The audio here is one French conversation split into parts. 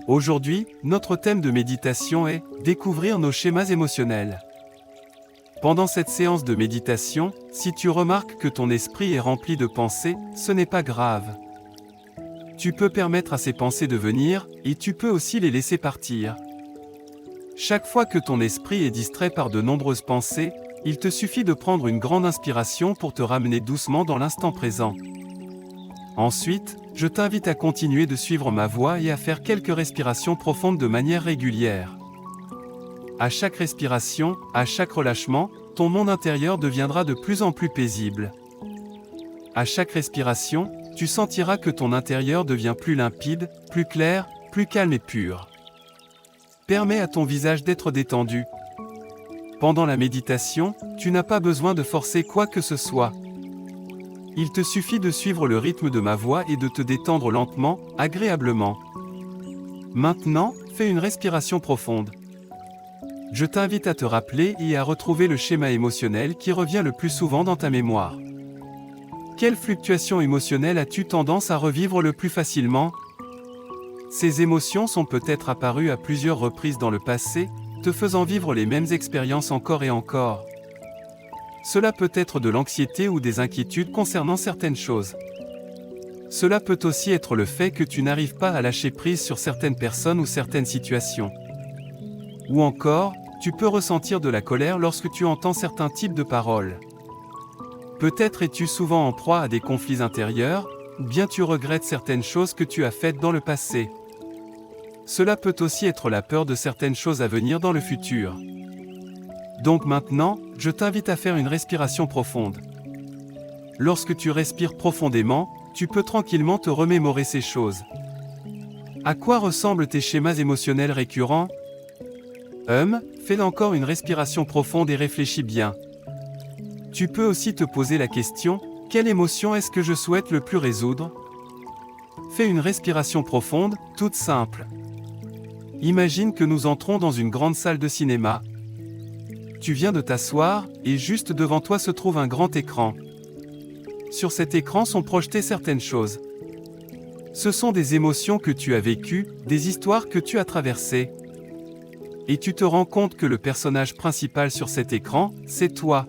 Aujourd'hui, notre thème de méditation est « Découvrir nos schémas émotionnels ». Pendant cette séance de méditation, si tu remarques que ton esprit est rempli de pensées, ce n'est pas grave. Tu peux permettre à ces pensées de venir, et tu peux aussi les laisser partir. Chaque fois que ton esprit est distrait par de nombreuses pensées, il te suffit de prendre une grande inspiration pour te ramener doucement dans l'instant présent. Ensuite, je t'invite à continuer de suivre ma voie et à faire quelques respirations profondes de manière régulière. À chaque respiration, à chaque relâchement, ton monde intérieur deviendra de plus en plus paisible. À chaque respiration, tu sentiras que ton intérieur devient plus limpide, plus clair, plus calme et pur. Permets à ton visage d'être détendu. Pendant la méditation, tu n'as pas besoin de forcer quoi que ce soit. Il te suffit de suivre le rythme de ma voix et de te détendre lentement, agréablement. Maintenant, fais une respiration profonde. Je t'invite à te rappeler et à retrouver le schéma émotionnel qui revient le plus souvent dans ta mémoire. Quelle fluctuation émotionnelle as-tu tendance à revivre le plus facilement ? Ces émotions sont peut-être apparues à plusieurs reprises dans le passé, te faisant vivre les mêmes expériences encore et encore. Cela peut être de l'anxiété ou des inquiétudes concernant certaines choses. Cela peut aussi être le fait que tu n'arrives pas à lâcher prise sur certaines personnes ou certaines situations. Ou encore, tu peux ressentir de la colère lorsque tu entends certains types de paroles. Peut-être es-tu souvent en proie à des conflits intérieurs, ou bien tu regrettes certaines choses que tu as faites dans le passé. Cela peut aussi être la peur de certaines choses à venir dans le futur. Donc maintenant, je t'invite à faire une respiration profonde. Lorsque tu respires profondément, tu peux tranquillement te remémorer ces choses. À quoi ressemblent tes schémas émotionnels récurrents ? Fais encore une respiration profonde et réfléchis bien. Tu peux aussi te poser la question, quelle émotion est-ce que je souhaite le plus résoudre ? Fais une respiration profonde, toute simple. Imagine que nous entrons dans une grande salle de cinéma. Tu viens de t'asseoir, et juste devant toi se trouve un grand écran. Sur cet écran sont projetées certaines choses. Ce sont des émotions que tu as vécues, des histoires que tu as traversées. Et tu te rends compte que le personnage principal sur cet écran, c'est toi.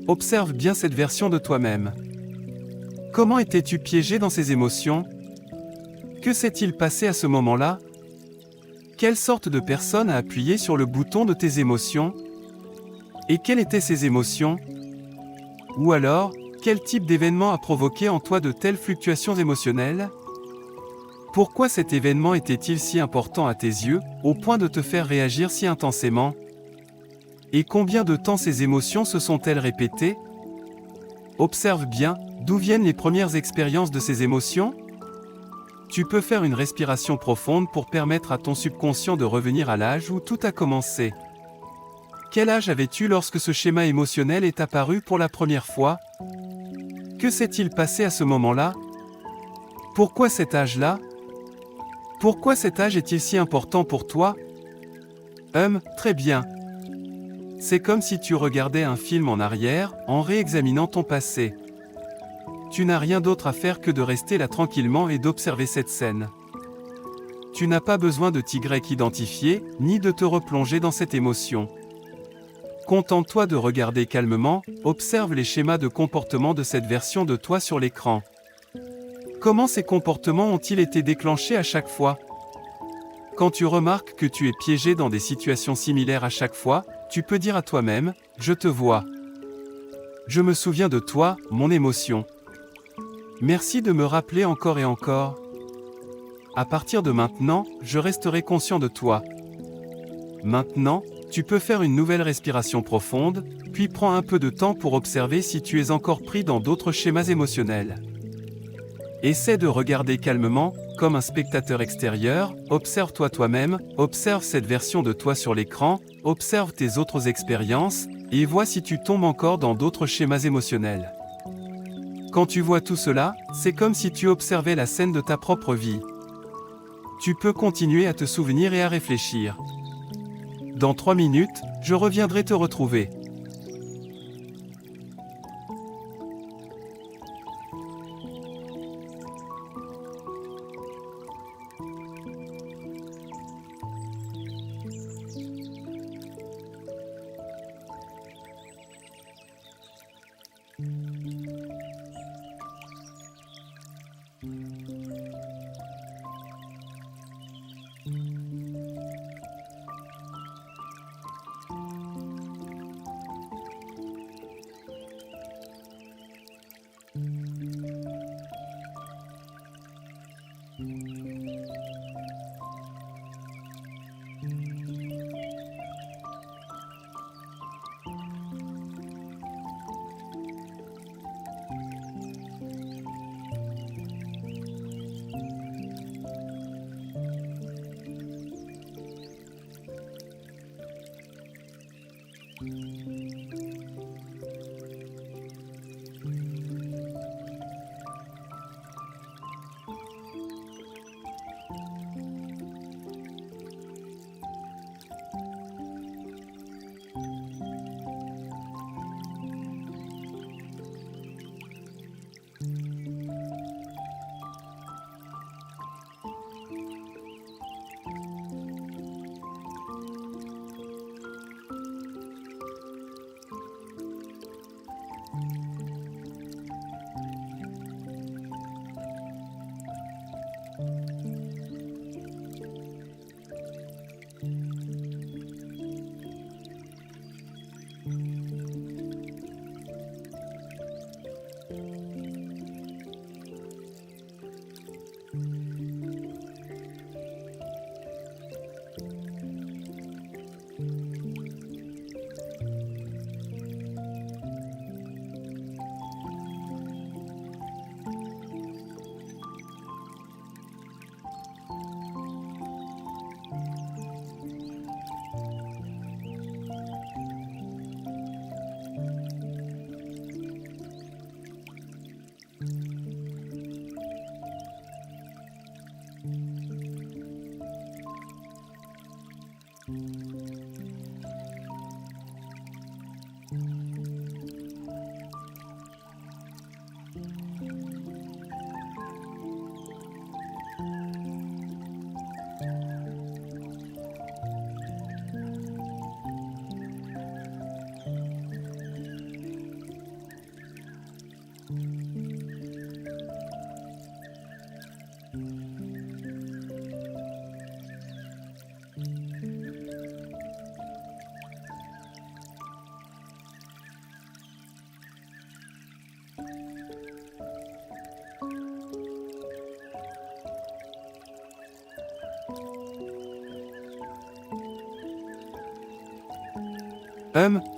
Observe bien cette version de toi-même. Comment étais-tu piégé dans ces émotions ? Que s'est-il passé à ce moment-là ? Quelle sorte de personne a appuyé sur le bouton de tes émotions ? Et quelles étaient ces émotions ? Ou alors, quel type d'événement a provoqué en toi de telles fluctuations émotionnelles ? Pourquoi cet événement était-il si important à tes yeux, au point de te faire réagir si intensément ? Et combien de temps ces émotions se sont-elles répétées ? Observe bien, d'où viennent les premières expériences de ces émotions ? Tu peux faire une respiration profonde pour permettre à ton subconscient de revenir à l'âge où tout a commencé. Quel âge avais-tu lorsque ce schéma émotionnel est apparu pour la première fois ? Que s'est-il passé à ce moment-là ? Pourquoi cet âge-là ? Pourquoi cet âge est-il si important pour toi ? Très bien. C'est comme si tu regardais un film en arrière, en réexaminant ton passé. Tu n'as rien d'autre à faire que de rester là tranquillement et d'observer cette scène. Tu n'as pas besoin de t'y identifier, ni de te replonger dans cette émotion. Contente-toi de regarder calmement, observe les schémas de comportement de cette version de toi sur l'écran. Comment ces comportements ont-ils été déclenchés à chaque fois ? Quand tu remarques que tu es piégé dans des situations similaires à chaque fois, tu peux dire à toi-même, « Je te vois. Je me souviens de toi, mon émotion. Merci de me rappeler encore et encore. À partir de maintenant, je resterai conscient de toi. » Maintenant, tu peux faire une nouvelle respiration profonde, puis prends un peu de temps pour observer si tu es encore pris dans d'autres schémas émotionnels. Essaie de regarder calmement, comme un spectateur extérieur, observe-toi toi-même, observe cette version de toi sur l'écran, observe tes autres expériences, et vois si tu tombes encore dans d'autres schémas émotionnels. Quand tu vois tout cela, c'est comme si tu observais la scène de ta propre vie. Tu peux continuer à te souvenir et à réfléchir. Dans 3 minutes, je reviendrai te retrouver.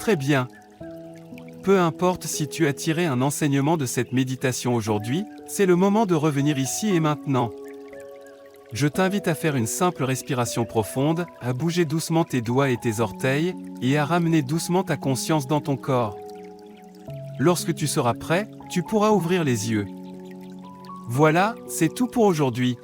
Très bien. Peu importe si tu as tiré un enseignement de cette méditation aujourd'hui, c'est le moment de revenir ici et maintenant. Je t'invite à faire une simple respiration profonde, à bouger doucement tes doigts et tes orteils, et à ramener doucement ta conscience dans ton corps. Lorsque tu seras prêt, tu pourras ouvrir les yeux. Voilà, c'est tout pour aujourd'hui.